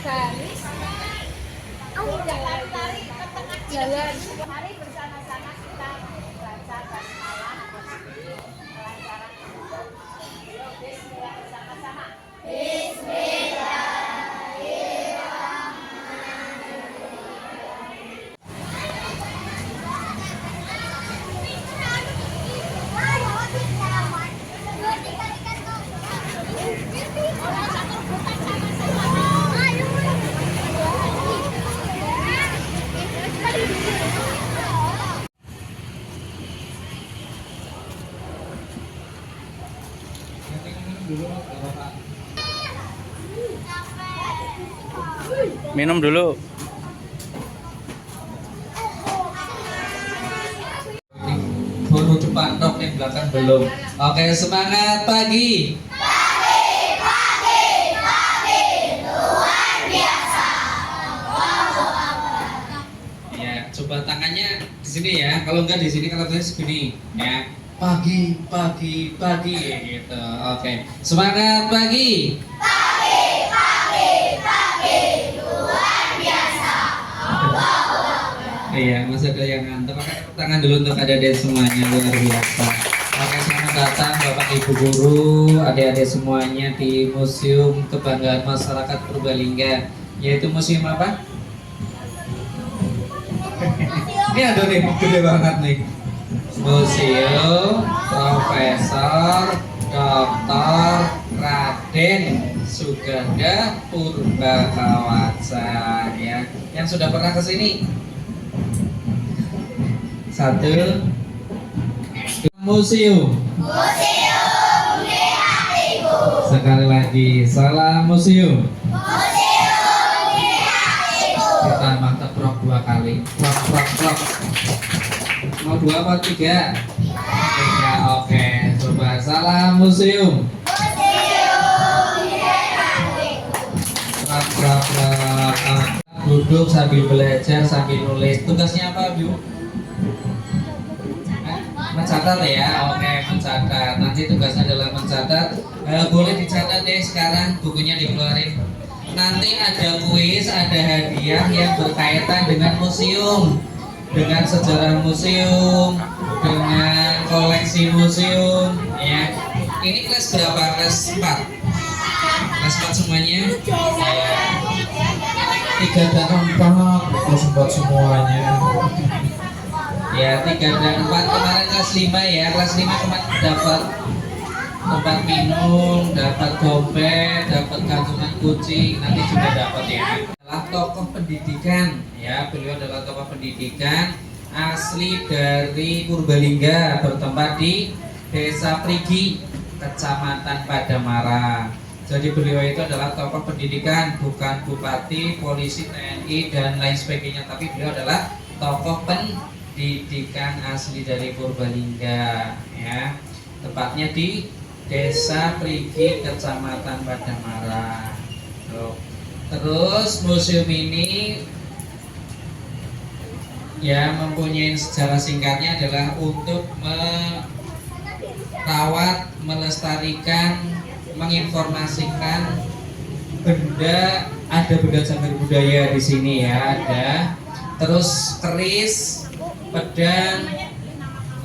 garis. Jalan. Mari bersama-sama kita baca basmalah bersih kelancaran hidup. Bismillah bersama-sama. Minum dulu. Baru depan dok, yang belakang belum. Oke, semangat pagi. Ya, coba tangannya di sini ya. Kalau enggak di sini, kalau enggak segini ya. Pagi, pagi, pagi gitu. Oke, semangat pagi. Iya, masih ada yang ngantuk. Pakai tepuk tangan dulu untuk adik-adik semuanya, luar biasa. Oke, selamat datang Bapak Ibu Guru, adik-adik semuanya di Museum Kebanggaan Masyarakat Purbalingga. Yaitu museum apa? Ini ada nih, gede banget nih. Museum Profesor Dr. Raden Suganda Purbakawaca ya. Yang sudah pernah ke sini? Satu. Museum di hatiku. Sekali lagi, salam museum di hatiku. Kita mantap rock 2 kali. Rock. Mau 2 apa 3? 3, oke. Coba salam museum di hatiku. Rock. Duduk sambil belajar, sambil nulis. Tugasnya apa, Bu? Mencatat ya, oke, mencatat. Nanti tugasnya adalah mencatat. Boleh dicatat deh sekarang, bukunya dikeluarin. Nanti ada kuis, ada hadiah yang berkaitan dengan museum, dengan sejarah museum, dengan koleksi museum. Ya, ini kelas berapa? Kelas 4. Kelas 4 semuanya. Ya. 3 dan 4 kelas 4 semuanya. Ya, 3 dan 4 kemarin kelas 5 ya. Kelas 5 kemarin dapat tempat minum, dapat dompet, dapat gantungan kucing, nanti juga dapat ya. Adalah tokoh pendidikan ya, beliau adalah tokoh pendidikan asli dari Purbalingga, bertempat di Desa Prigi, Kecamatan Padamara. Jadi beliau itu adalah tokoh pendidikan, bukan bupati, polisi, TNI dan lain sebagainya, tapi beliau adalah tokoh pendidikan asli dari Purbalingga ya. Tepatnya di Desa Prigi, Kecamatan Padamara. Terus museum ini ya mempunyai sejarah singkatnya adalah untuk merawat, melestarikan, menginformasikan ada benda cagar budaya di sini ya, ada. Terus keris, pedang,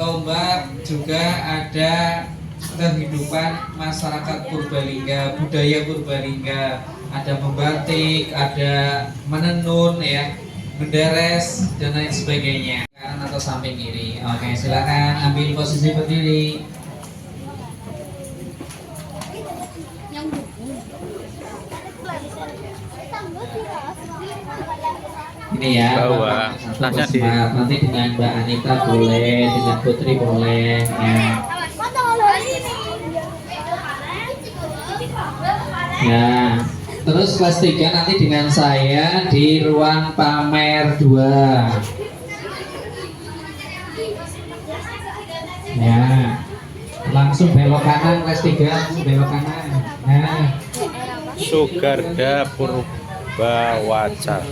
tombak, juga ada kehidupan masyarakat Purbalingga, budaya Purbalingga, ada membatik, ada menenun ya, menderes dan lain sebagainya. Kanan atau samping kiri. Oke, silakan ambil posisi berdiri. Ini ya, nanti dengan Mbak Anita boleh, dengan Putri boleh ya. Ya, terus kelas 3 nanti dengan saya di ruang pamer 2. Ya, langsung belok kanan kelas 3, langsung belok kanan. Nah, Sugarda Purbawaca.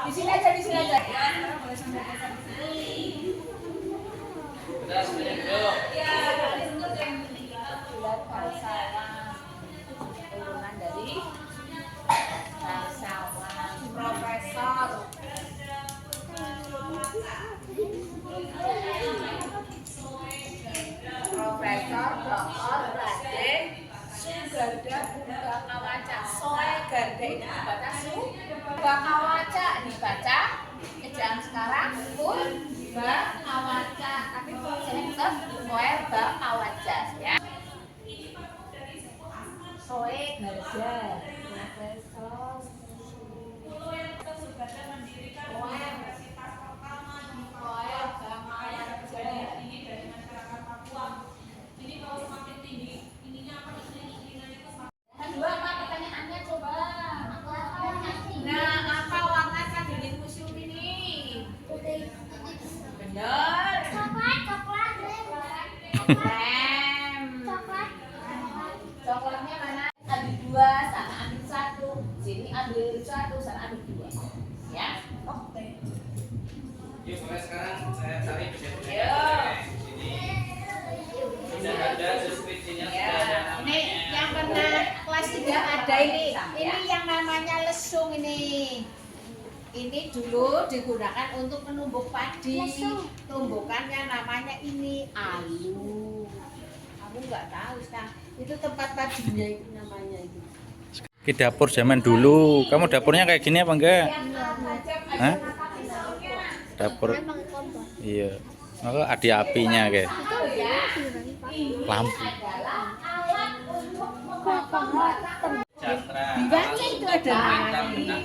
Di sini aja. Soe Garda Profesor Kedua apa pertanyaannya coba? Nah, apa warna satelit museum ini? Benar. Krem. Coklatnya mana? Ambil dua, sana ambil satu. Sini ambil satu, sana ambil dua. Ya? Oke. Yuk, mulai sekarang saya cari benda-benda Yuk. sudah ada deskripsinya, sudah Ya, ada ini yang pernah kelas 3 ada ini. Ini yang namanya lesung ini. Ini dulu digunakan untuk menumbuk padi. Tumbukannya namanya ini alu. Kamu nggak tahu, Kang? Itu tempat padinya itu namanya itu. Ke dapur zaman dulu. Kamu dapurnya kayak gini apa enggak? Hah? Dapur. Iya. Maka ada apinya kayak lampu. Catra. Dibaca itu ada namanya.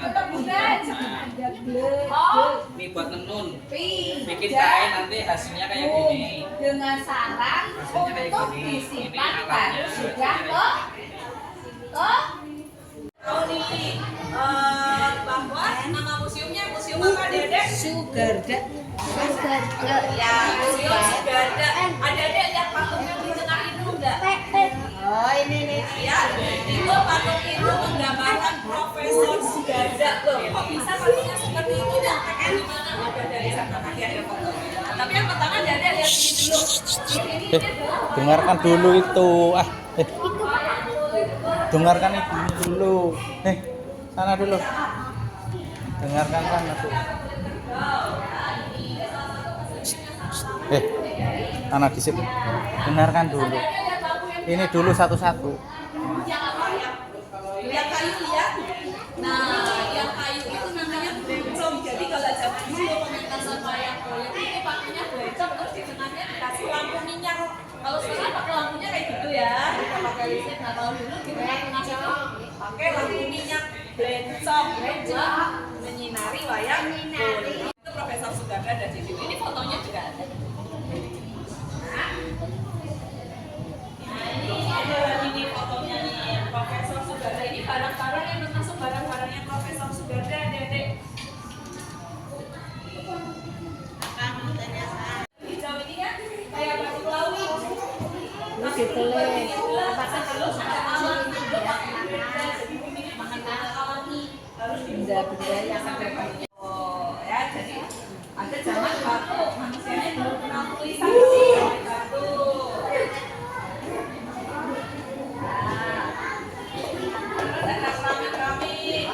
Ini buat nenun. Bikin kain nanti hasilnya kayak gini. Dengan sarang Hasilnya kayak untuk gini. Ini disimpan alatnya. baru sudah bahwa nama museumnya museum apa Dedek? Sugarda. Ya, museum Sugarda. Ada Dedek lihat patungnya di tengah itu enggak? Oh ini nih. Ya, itu patung itu menggambarkan Profesor Sugarda. Loh, kok bisa patungnya seperti itu dan pakai di mana? Ada dari sana tadi ada fotonya. Tapi yang pertama Dedek lihat ini dulu. Ini Dengarkan dulu itu. Dengarkan itu dulu. Sana dulu. Dengarkan sana tuh. Anak di situ. Dengarkan dulu. Ini dulu satu-satu. yang kayu lihat. Nah, yang kayu itu namanya bencong. Jadi kalau zaman dulu pementasan wayang kulit itu pakainya bencong, terus di tengahnya dikasih lampu minyak. Kalau sekarang pakai lampunya kayak gitu ya, kita pakai listrik. Nah kalau dulu di tengah itu pakai lampu minyak bencong buat menyinari wayang kulit. Itu Profesor Sugarda ada di situ. Ini fotonya juga ada. Ini fotonya nih Profesor Sugarda. Ini barang-barang yang termasuk barang-barangnya Profesor Sugarda, Dedek. Hijau ini kan kayak batu laut. Ini ditulis. Apakah kalau ada alam juga mengenal alami harus Benda-benda yang ada di oh ya jadi ada zaman batu manusianya belum kenal tulisan pakai batu. Ada keramik-keramik,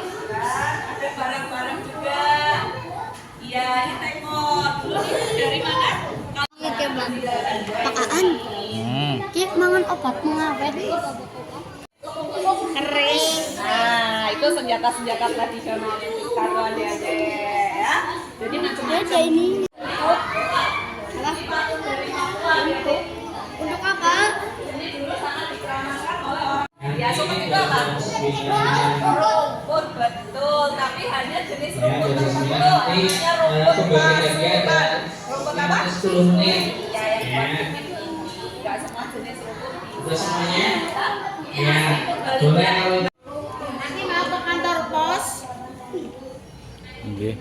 ada barang-barang juga. Iya, ini tengok. Dulu ini dari mana? Pakaan, kayak mangan obat mengawet. kering. Nah, itu senjata-senjata tradisional kita tuh adik-adik ya. Jadi macam-macam. Ada ini. Untuk Untuk apa? ini dulu sangat dikeramatkan oleh orang. Ya, seperti itu apa? Rumput betul, tapi hanya jenis rumput tertentu. Namanya rumput pasukan. Rumput apa? Ya, yang buat ini. Enggak semua jenis rumput. Udah semuanya? Ya, Boleh kalau Nanti mau ke kantor pos. Nggih.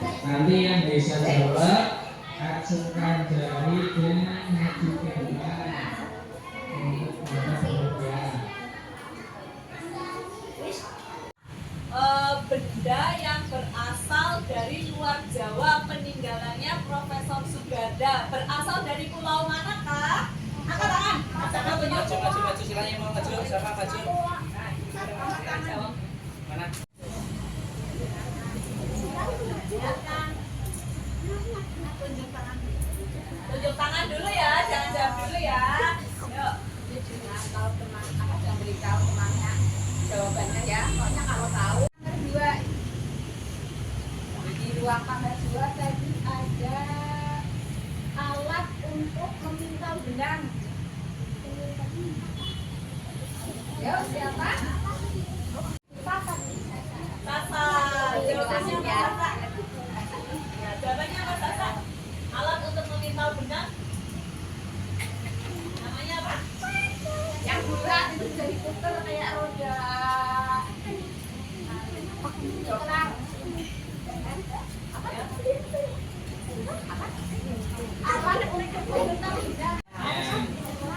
nanti yang bisa jawab acungkan jari dan maju ke depan untuk bekerja. Benda yang berasal dari luar Jawa peninggalannya Profesor Sugarda berasal dari pulau manakah? Angkat tangan. Siapa tunjuk? Maju silakan yang mau maju siapa maju. Jawab. Mana? Tunjuk tangan dulu ya, jangan jawab dulu ya. Yuk. Kalau teman akan beritahu temannya jawabannya ya. Soalnya kalau tahu dua di ruang kamar 2 tadi ada alat untuk memintal benang. Yo, siapa? Sasa. Jawabannya apa, Sasa? Ya, jawabannya apa, Sasa? Alat untuk memintal benang. Namanya apa? Yang bulat itu jadi puter kayak roda. Coba.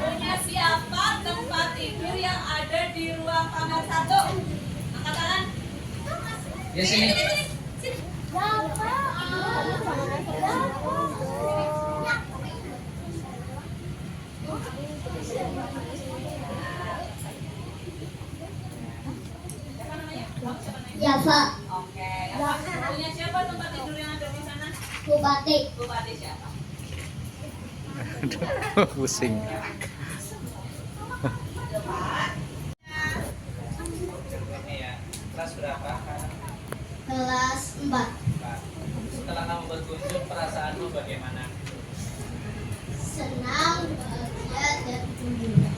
Punya siapa tempat tidur yang ada di ruang kamar 1? Angkat tangan. Ya sini. Ya, Pak. Oke. Punya siapa tempat tidur yang ada di sana? Bupati. Bupati siapa? Pusing. Ini ya. Kelas berapa? Kelas 4. Setelah kamu berkunjung, perasaanmu bagaimana? Senang, bahagia, dan gembira.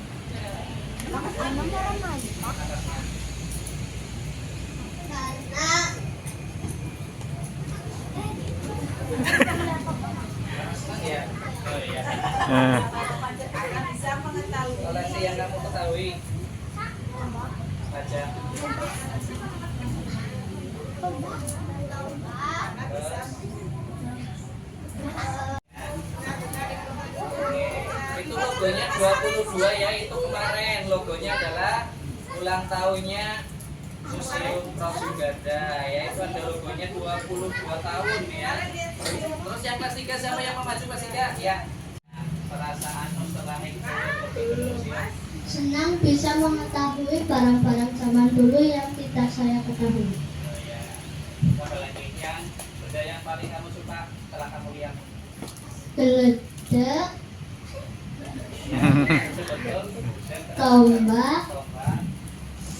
Karena Ya. Oh iya. Eh, Koleksi yang kamu ketahui. Baca. Terus. Itu logonya 22 ya, itu kemarin logonya adalah ulang tahunnya Museum Prosugada ya, itu ada logonya 22 tahun ya. Terus yang kelas 3 siapa yang mau maju kelas 3? Ya. Perasaanmu setelah ikut museum. senang bisa mengetahui barang-barang zaman dulu yang tidak saya ketahui. Oh ya. Apa lagi yang benda yang paling kamu suka setelah kamu lihat? Geledek, Betul. tombak, Tombak.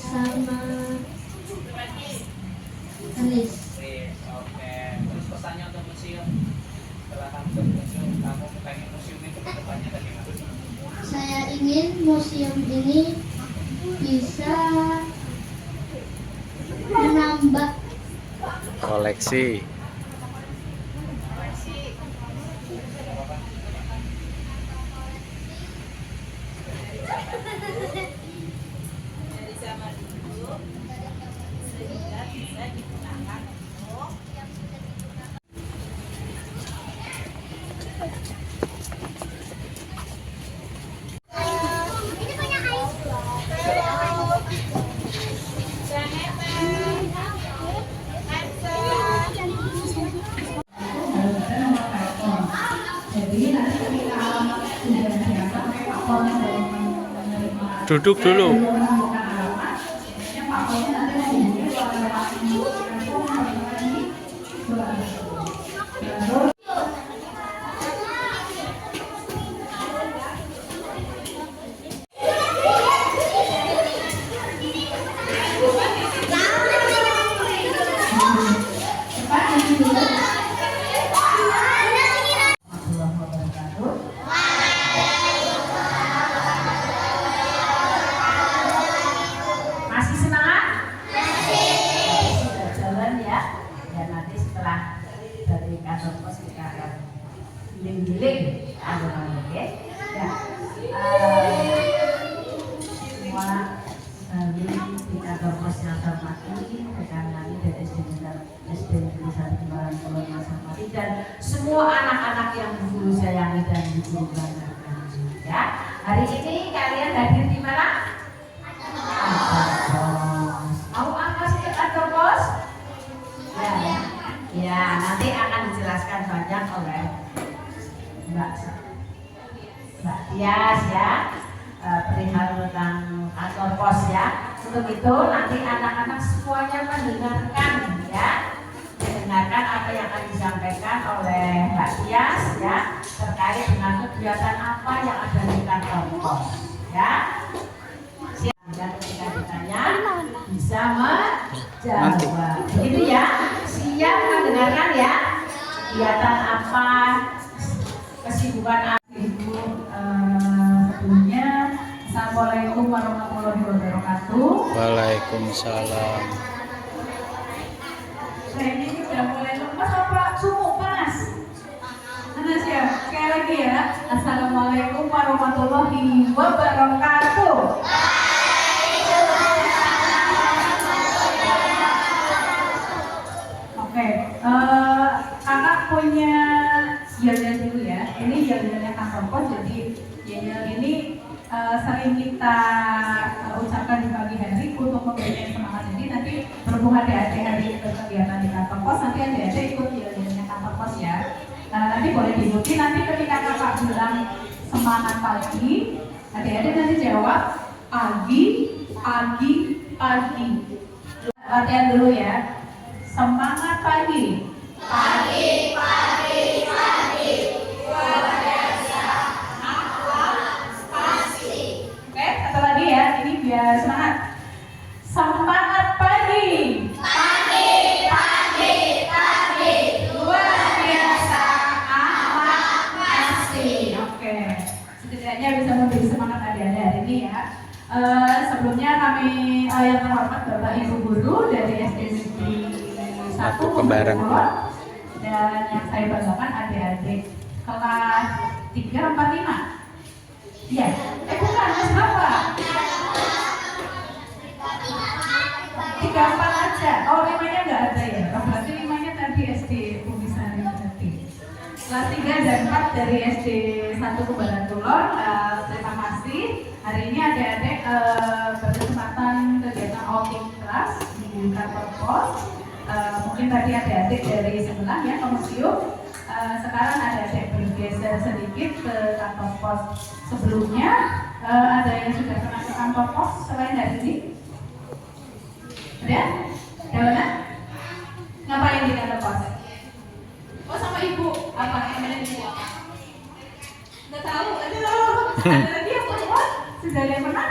sama keris. Oke. Terus pesannya untuk museum setelah kamu berkunjung, kamu pengen museum itu ke depannya bagaimana? Saya ingin museum ini bisa menambah koleksi. Dari zaman dulu sehingga bisa digunakan untuk Duduk dulu. Masih semangat? Masih. Sudah jalan ya. Dan nanti setelah dari kantor pos kita akan giling-giling. Oke. Ya. Semua dari di kantor pos yang terhormati, rekan kami dari SD Negeri 1 Kembaran Kulon Masapati dan semua anak-anak yang guru sayangi dan guru banggakan. Ya. Hari ini kalian hadir di mana? Mau angkat ke kantor pos? Ya. Ya, nanti akan dijelaskan banyak oleh Mbak Tias ya, perihal tentang kantor pos ya. Untuk itu nanti anak-anak semuanya mendengarkan ya, mendengarkan apa yang akan disampaikan oleh Mbak Tias ya, terkait dengan kegiatan apa yang ada di kantor pos ya. Dan ketika ditanya bisa menjawab. Begitu ya. Siap mendengarkan ya. Kegiatan apa, kesibukan apa. Ibu sebelumnya Assalamualaikum warahmatullahi wabarakatuh. wabarakatuh. Waalaikumsalam. Ini sudah mulai lemas apa sumuk panas? Panas ya. Sekali lagi ya. Assalamualaikum warahmatullahi wabarakatuh. Oke, kakak punya yel-yel dulu ya. Ini yel-yelnya kantor pos, jadi yel-yel ini sering kita ucapkan di pagi hari untuk memberikan semangat. Jadi nanti berhubung adik-adik hari berkegiatan di kantor pos, nanti adik-adik ikut yel-yelnya kantor pos ya. Nanti boleh diikuti, nanti ketika kakak bilang semangat pagi, adik-adik nanti jawab pagi, pagi, pagi. Latihan dulu ya. Semangat pagi. Pagi, pagi, pagi. Luar biasa. Pasti. Oke, satu lagi ya. Ini biar semangat. Semangat pagi. Pagi, pagi, pagi. Luar biasa. Amat pasti. Oke. Setidaknya bisa memberi semangat adik-adik hari ini ya. Sebelumnya kami yang terhormat Bapak Ibu Guru dari SD Negeri 1 Kembaran. dan yang saya banggakan adik-adik kelas 3, 4, 5. Iya, bukan, kelas berapa? 3, 4 aja. Oh, 5-nya nggak ada ya? Oh, berarti 5-nya tadi SD Unisari berarti. Kelas 3 dan 4 dari SD 1 Kembaran Kulon, terima kasih. Hari ini adik-adik berkesempatan kegiatan outing kelas di kantor pos. Mungkin tadi adik-adik dari sebelah ya ke museum. Sekarang adik-adik bergeser sedikit ke kantor pos. Sebelumnya ada yang sudah pernah ke kantor pos selain dari sini? Ada? Ada mana? Ngapain di kantor pos? Oh, sama ibu. Apa namanya ibu? Nggak tahu. Ada lagi yang pernah? Sudah ada yang pernah?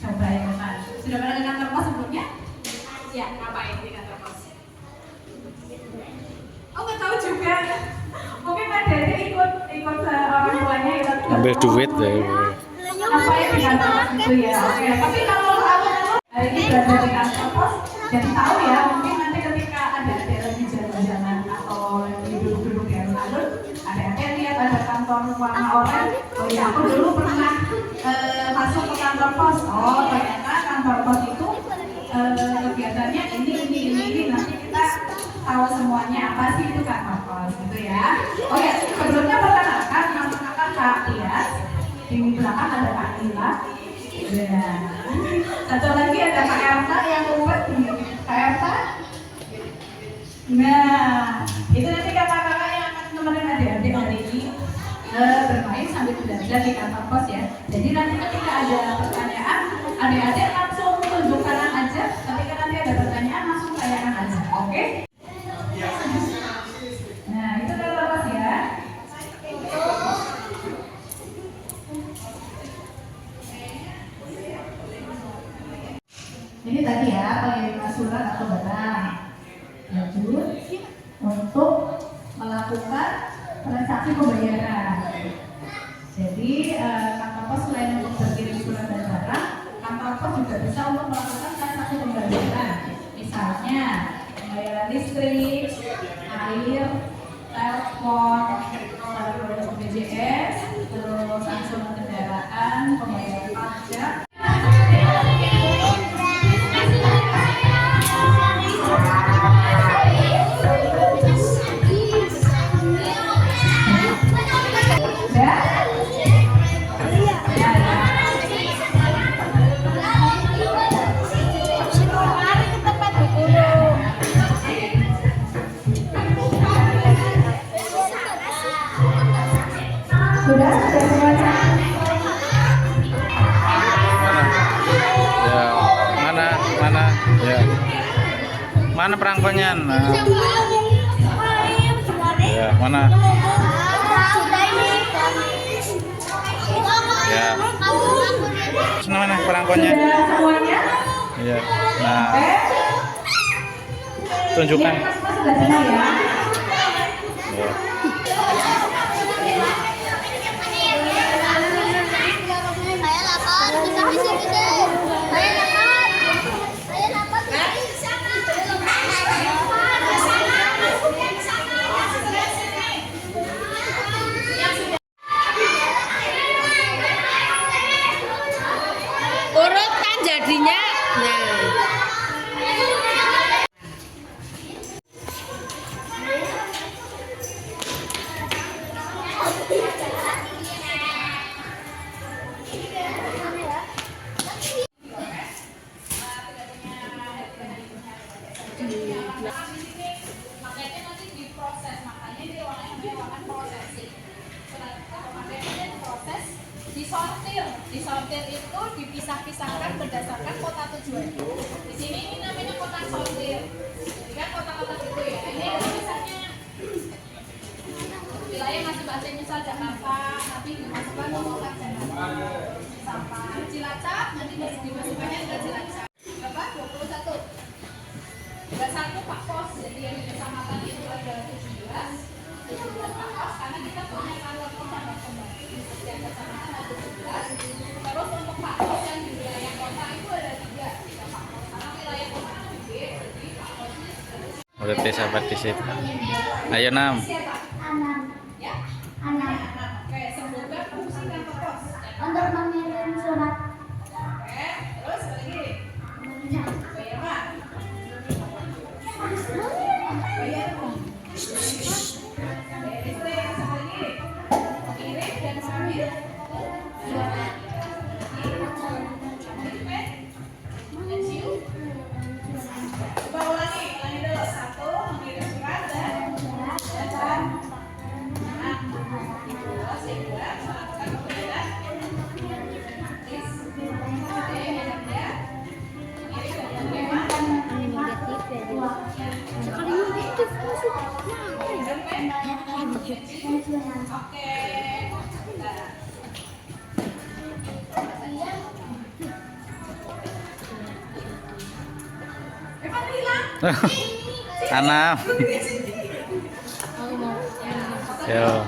Coba yang pernah. Sudah pernah ke kantor pos sebelumnya? Ya, ngapain di kantor pos? Oh, nggak tahu juga. Mungkin adik-adik ikut orang tuanya ikut. Ambil duit ya. Ngapain di kantor pos itu ya? Oke. Tapi kalau aku hari ini berada di kantor pos, jadi tahu ya. Mungkin nanti ketika adik-adik lagi jalan-jalan atau lagi duduk-duduk di alun-alun, adik-adik lihat ada kantor warna oranye. Oh ya, aku dulu pernah masuk ke kantor pos. Oh, ternyata kantor pos itu kegiatannya ini nanti kita tahu semuanya apa sih itu kantor pos gitu ya. Oh ya, sebelumnya perkenalkan nama kakak Kak Tias. Di belakang ada Kak Ila. Ya. Satu lagi ada Kak Elsa yang uwet nih. Kak Elsa. Nah, itu nanti kakak-kakak yang akan nemenin adik-adik hari ini bermain sambil belajar di kantor pos ya. Jadi nanti ketika ada pertanyaan, adik-adik langsung tunjuk kanan aja. Ketika nanti ada pertanyaan langsung tanyakan aja, oke? Nah, itu kantor pos ya. Ini tadi ya pengiriman surat atau barang. Lanjut untuk melakukan transaksi pembayaran. Jadi kantor pos selain untuk berkirim surat dan barang, kantor pos juga bisa untuk melakukan transaksi pembayaran. Misalnya pembayaran listrik, air, telepon, terus BPJS, terus angsuran kendaraan, pembayaran pajak. Sudah semuanya. Ya, mana? Ya. Mana perangkonya? Nah. Ya, mana? Ya. Mana perangkonya? Sudah semuanya. Iya. Nah, Oke. tunjukkan. Ya, Mas sudah senang ya. Ya. Saya lapar, bisa bisa. Saya jadinya. Nah. Makanya nanti diproses, makanya dia warnanya warna processing. Kalau makanya diproses, disortir itu dipisah-pisahkan berdasarkan kota tujuan. Di sini ini namanya kota sortir. Jadi kan kota-kota gitu ya. Ini misalnya wilayah masih bahasa Indonesia Jakarta, nanti dimasukkan ke kota Jakarta. Sampai Cilacap nanti dimasukkannya ke Cilacap. Berapa? 21. 21 Pak Pos, jadi yang di kecamatan itu ada 17 Pak Pos, karena kita punya kantor pembantu di setiap kecamatan ada 17. Terus untuk Pak Pos yang di wilayah kota itu ada 3 Pak Pos, karena wilayah kota itu gede, jadi Pak Posnya sudah. Berarti sahabat di situ. Ayo Nam. Ya? Oke, semoga fungsi kantor pos. Untuk mengirim surat. Oke, terus lagi. Bayar apa? Bayar apa? Bayar listrik, sama lagi. Kirim dan sambil surat. Coba ulangi dulu. 1, mengirim surat dan Anam. Yo.